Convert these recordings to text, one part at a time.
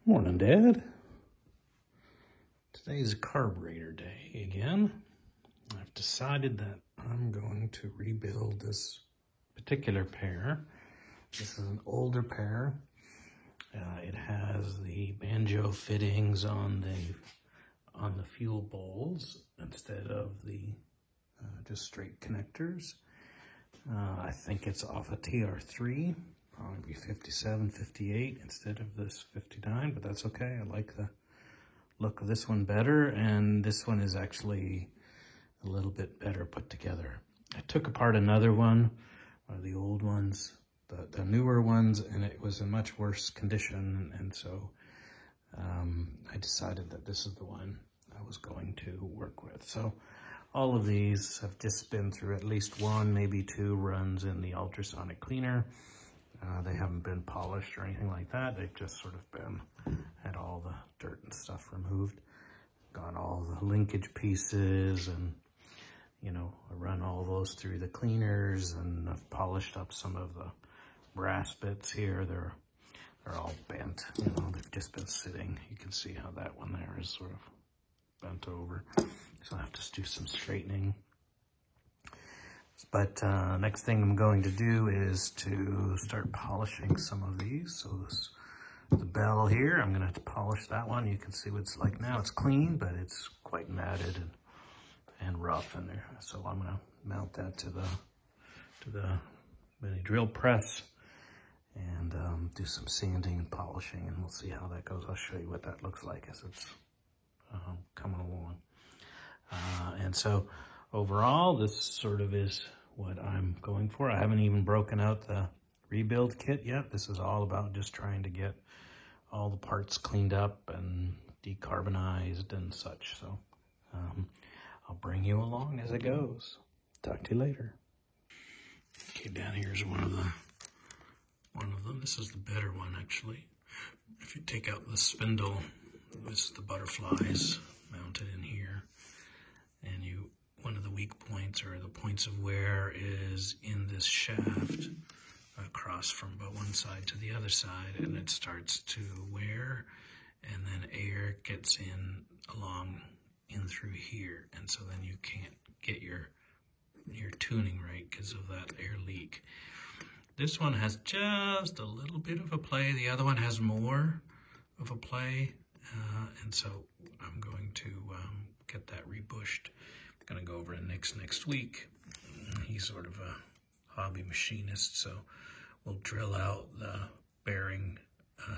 Morning, Dad. Today's carburetor day again. I've decided that I'm going to rebuild this particular pair. This is an older pair. It has the banjo fittings on the fuel bowls instead of the just straight connectors. I think it's off a TR3. Probably 57, 58 instead of this 59, but that's okay. I like the look of this one better, and this one is actually a little bit better put together. I took apart another one of the old ones, the newer ones, and it was in much worse condition, and so I decided that this is the one I was going to work with. So all of these have just been through at least one, maybe two runs in the ultrasonic cleaner. They haven't been polished or anything like that. They've just sort of been, had all the dirt and stuff removed. Got all the linkage pieces and, you know, I run all those through the cleaners, and I've polished up some of the brass bits here. They're all bent, you know, they've just been sitting. You can see how that one there is sort of bent over. So I have to do some straightening. But next thing I'm going to do is to start polishing some of these. So the bell here, I'm gonna have to polish that one. You can see what it's like now. It's clean, but it's quite matted and rough in there. So I'm gonna mount that to the mini drill press and do some sanding and polishing, and we'll see how that goes. I'll show you what that looks like as it's coming along. And so overall, this sort of is what I'm going for. I haven't even broken out the rebuild kit yet. This is all about just trying to get all the parts cleaned up and decarbonized and such. So I'll bring you along as it goes. Talk to you later. Okay, down here's one of them. This is the better one, actually. If you take out the spindle, this is the butterflies mounted in here, and one of the weak points or the points of wear is in this shaft across from about one side to the other side, and it starts to wear, and then air gets in through here, and so then you can't get your tuning right because of that air leak. This one has just a little bit of a play. The other one has more of a play, and so I'm going to get that rebushed. I'm going to go over to Nick's next week. He's sort of a hobby machinist, so we'll drill out the bearing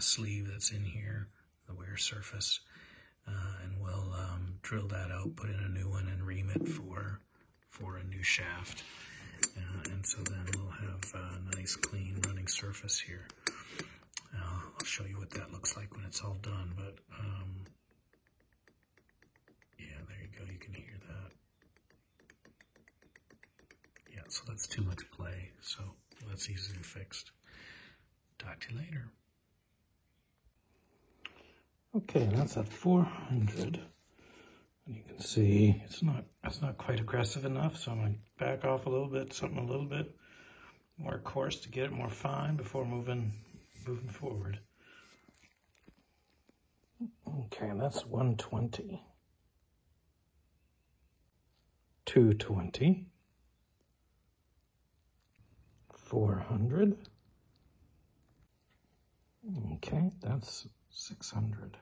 sleeve that's in here, the wear surface, and we'll drill that out, put in a new one, and ream it for a new shaft. And so then we'll have a nice clean running surface here. I'll show you what that looks like when it's all done, but yeah, there you go, you can hear that. Yeah, so that's too much play, so that's easily fixed. Talk to you later. Okay, that's at 400. And you can see it's not quite aggressive enough, so I'm gonna back off a little bit, something a little bit more coarse to get it more fine before moving forward. Okay, that's 120. 220. 400. Okay, that's 600.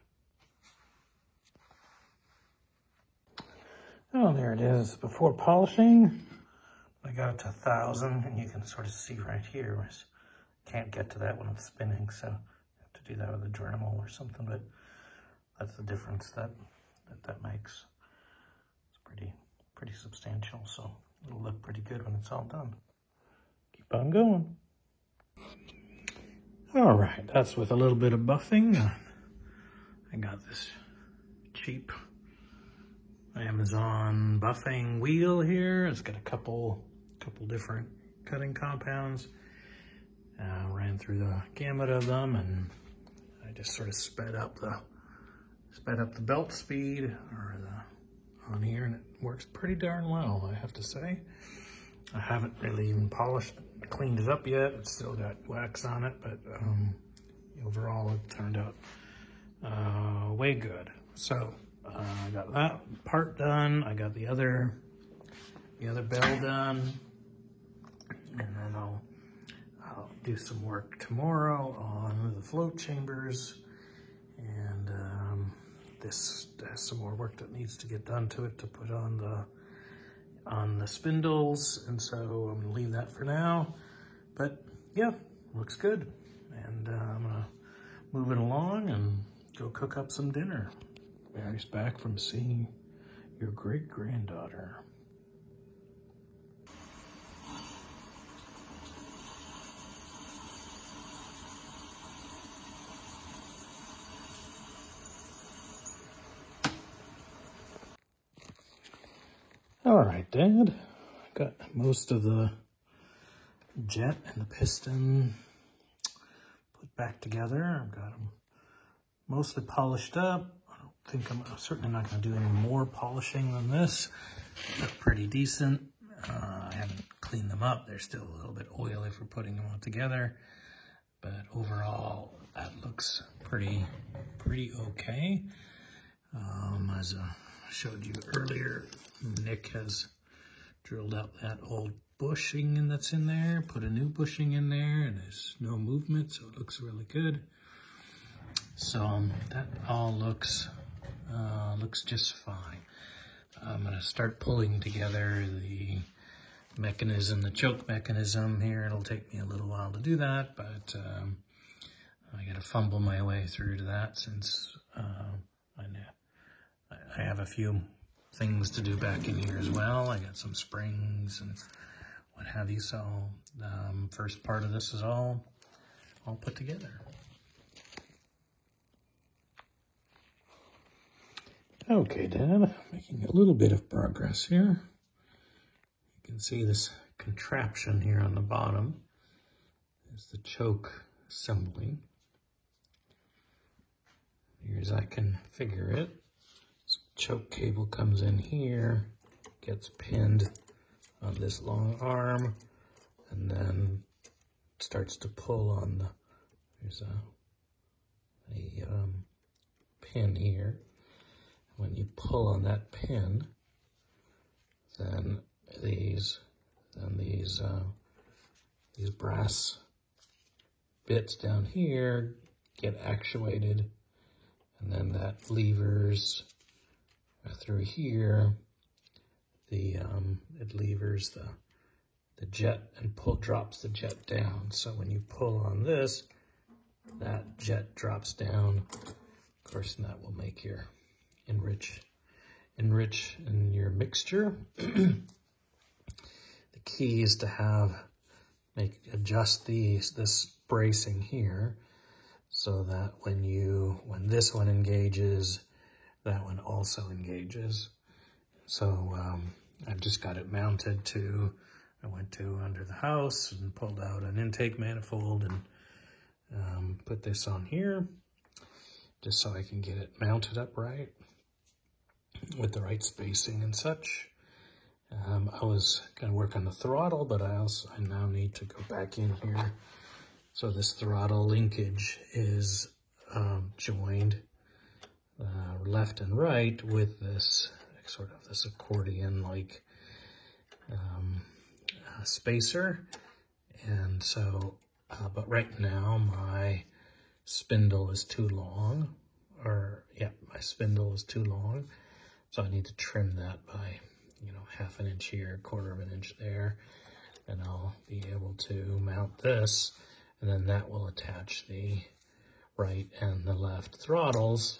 Oh, there it is. Before polishing, I got it to 1,000, and you can sort of see right here. Can't get to that when it's spinning, so I have to do that with a Dremel or something, but that's the difference that makes. It's pretty substantial, so it'll look pretty good when it's all done. Keep on going. All right, that's with a little bit of buffing. I got this cheap Amazon buffing wheel here. It's got a couple different cutting compounds. Ran through the gamut of them, and I just sort of sped up the belt speed on here, and it works pretty darn well, I have to say. I haven't really even cleaned it up yet. It's still got wax on it, but overall it turned out away good. So I got that part done. I got the other bell done, and then I'll do some work tomorrow on the float chambers, and this has some more work that needs to get done to it to put on the spindles, and so I'm gonna leave that for now. But yeah, looks good, and I'm gonna move it along and go cook up some dinner. Mary's back from seeing your great-granddaughter. All right, Dad, got most of the jet and the piston put back together. I've got them mostly polished up. I'm certainly not going to do any more polishing than this. They're pretty decent. I haven't cleaned them up. They're still a little bit oily for putting them all together, but overall that looks pretty okay. As I showed you earlier, Nick has drilled out that old bushing that's in there, put a new bushing in there, and there's no movement, so it looks really good. So that all looks just fine. I'm gonna start pulling together the mechanism, the choke mechanism here. It'll take me a little while to do that, but I gotta fumble my way through to that since I have a few things to do back in here as well. I got some springs and what have you, so first part of this is all put together. Okay, Dad, making a little bit of progress here. You can see this contraption here on the bottom is the choke assembly. Here's I can figure it. So choke cable comes in here, gets pinned on this long arm, and then starts to pull on the, there's a pin here. When you pull on that pin, then these brass bits down here get actuated, and then that levers through here. It levers the jet and drops the jet down. So when you pull on this, that jet drops down. Of course, and that will make your enrich in your mixture. The key is to adjust this bracing here so that when this one engages, that one also engages. So I've just got it mounted to, I went to under the house and pulled out an intake manifold and put this on here just so I can get it mounted up right with the right spacing and such. I was going to work on the throttle, but I now need to go back in here. So this throttle linkage is joined left and right with this sort of this accordion-like spacer. And so, but right now my spindle is too long, my spindle is too long. So I need to trim that by, half an inch here, 1/4 of an inch there, and I'll be able to mount this, and then that will attach the right and the left throttles.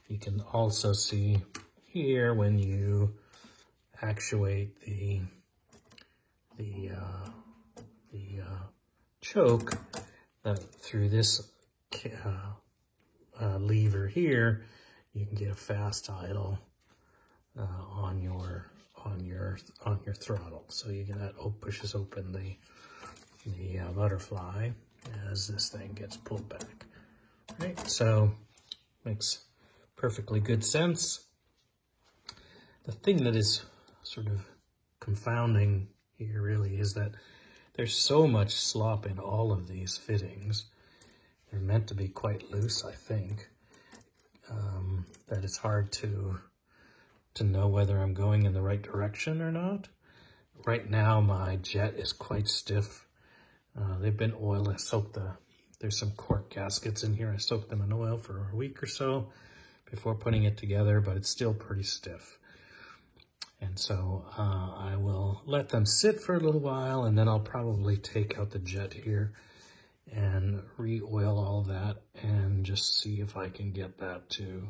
You can also see here when you actuate the choke through this lever here, you can get a fast idle on your throttle. So that pushes open the butterfly as this thing gets pulled back. Right, so makes perfectly good sense. The thing that is sort of confounding here really is that there's so much slop in all of these fittings. They're meant to be quite loose, I think. that it's hard to know whether I'm going in the right direction or not. Right now, my jet is quite stiff. They've been oiled. I soaked there's some cork gaskets in here. I soaked them in oil for a week or so before putting it together, but it's still pretty stiff. And so I will let them sit for a little while, and then I'll probably take out the jet here and re-oil all that and just see if I can get that to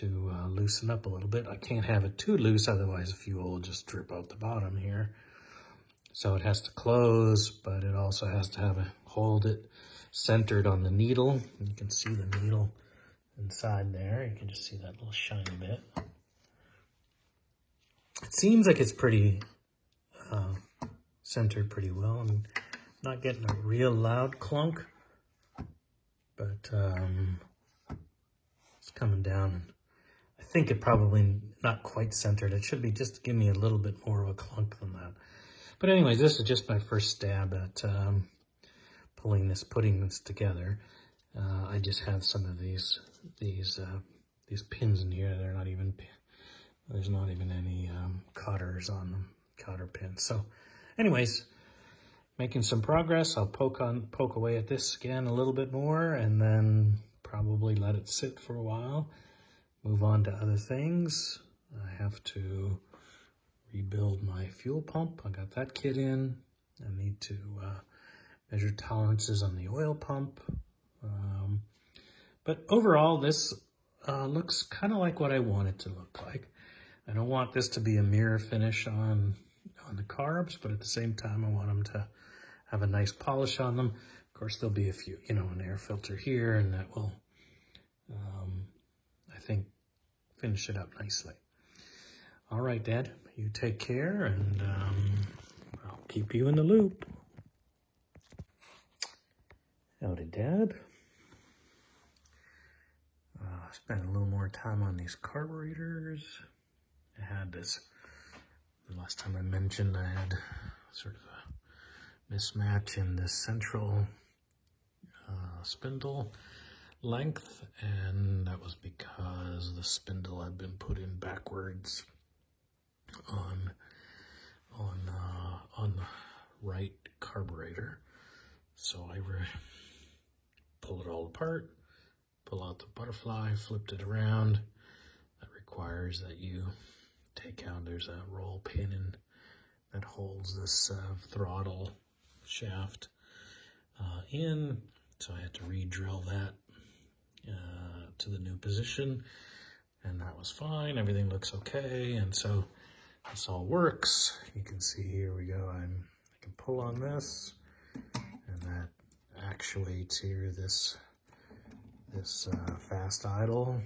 loosen up a little bit. I can't have it too loose, otherwise the fuel will just drip out the bottom here. So it has to close, but it also has to hold it centered on the needle. You can see the needle inside there. You can just see that little shiny bit. It seems like it's pretty centered pretty well. I'm not getting a real loud clunk, but it's coming down. And I think it probably not quite centered. It should be just give me a little bit more of a clunk than that. But anyways, this is just my first stab at putting this together. I just have some of these pins in here. They're not even. There's not even any cotters on them, cotter pins. So anyways, making some progress. I'll poke away at this again a little bit more, and then probably let it sit for a while. Move on to other things. I have to rebuild my fuel pump. I got that kit in. I need to measure tolerances on the oil pump. But overall, this looks kind of like what I want it to look like. I don't want this to be a mirror finish on the carbs, but at the same time, I want them to have a nice polish on them. Of course, there'll be a few, an air filter here, and that will, I think, finish it up nicely. All right, Dad, you take care, and I'll keep you in the loop. Howdy, Dad. Spend a little more time on these carburetors. I had this, the last time I mentioned, I had sort of a mismatch in the central spindle length, and that was because the spindle had been put in backwards on the right carburetor. So I pull it all apart, pull out the butterfly, flipped it around. That requires that you take out, there's a roll pin that holds this throttle shaft in. So I had to re-drill that to the new position, and that was fine. Everything looks okay, and so this all works. You can see here we go. I can pull on this, and that actuates here this fast idle,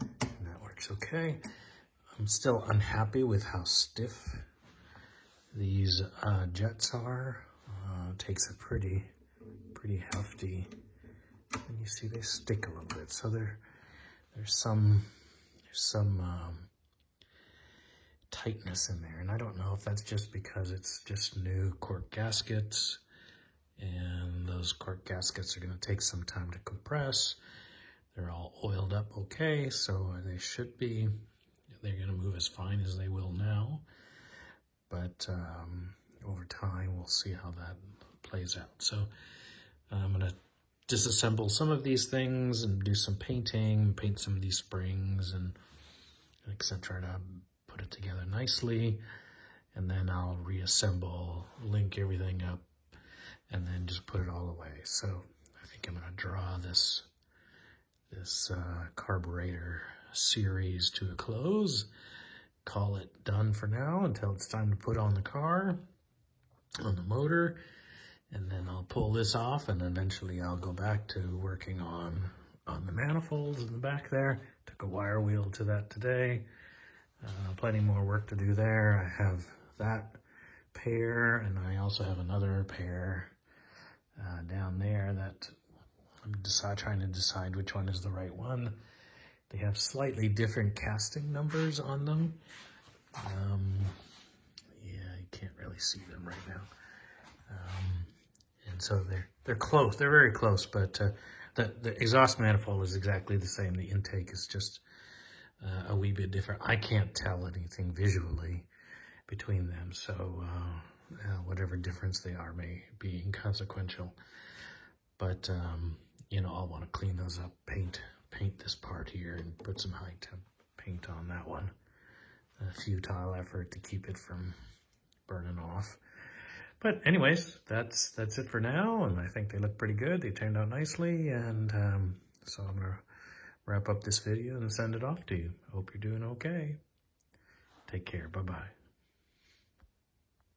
and that works okay. I'm still unhappy with how stiff these jets are. It takes a pretty hefty, and you see they stick a little bit. So there's some tightness in there, and I don't know if that's just because it's just new cork gaskets, and those cork gaskets are going to take some time to compress. They're all oiled up okay, so they should be. They're going to move as fine as they will now, but over time we'll see how that plays out. So I'm going to disassemble some of these things and do some painting, paint some of these springs and etc. to put it together nicely, and then I'll reassemble, link everything up, and then just put it all away. So I think I'm going to draw this carburetor series to a close, call it done for now until it's time to put on the car, on the motor, and then I'll pull this off, and eventually I'll go back to working on the manifolds in the back there. Took a wire wheel to that today. Plenty more work to do there. I have that pair, and I also have another pair down there that I'm trying to decide which one is the right one. They have slightly different casting numbers on them. Yeah, you can't really see them right now. And so they're close. They're very close, but The exhaust manifold is exactly the same. The intake is just a wee bit different. I can't tell anything visually between them, so whatever difference they are may be inconsequential. But, you know, I'll want to clean those up, paint this part here and put some high temp paint on that one. A futile effort to keep it from burning off. But anyways, that's it for now, and I think they look pretty good. They turned out nicely, and so I'm going to wrap up this video and send it off to you. Hope you're doing okay. Take care. Bye-bye.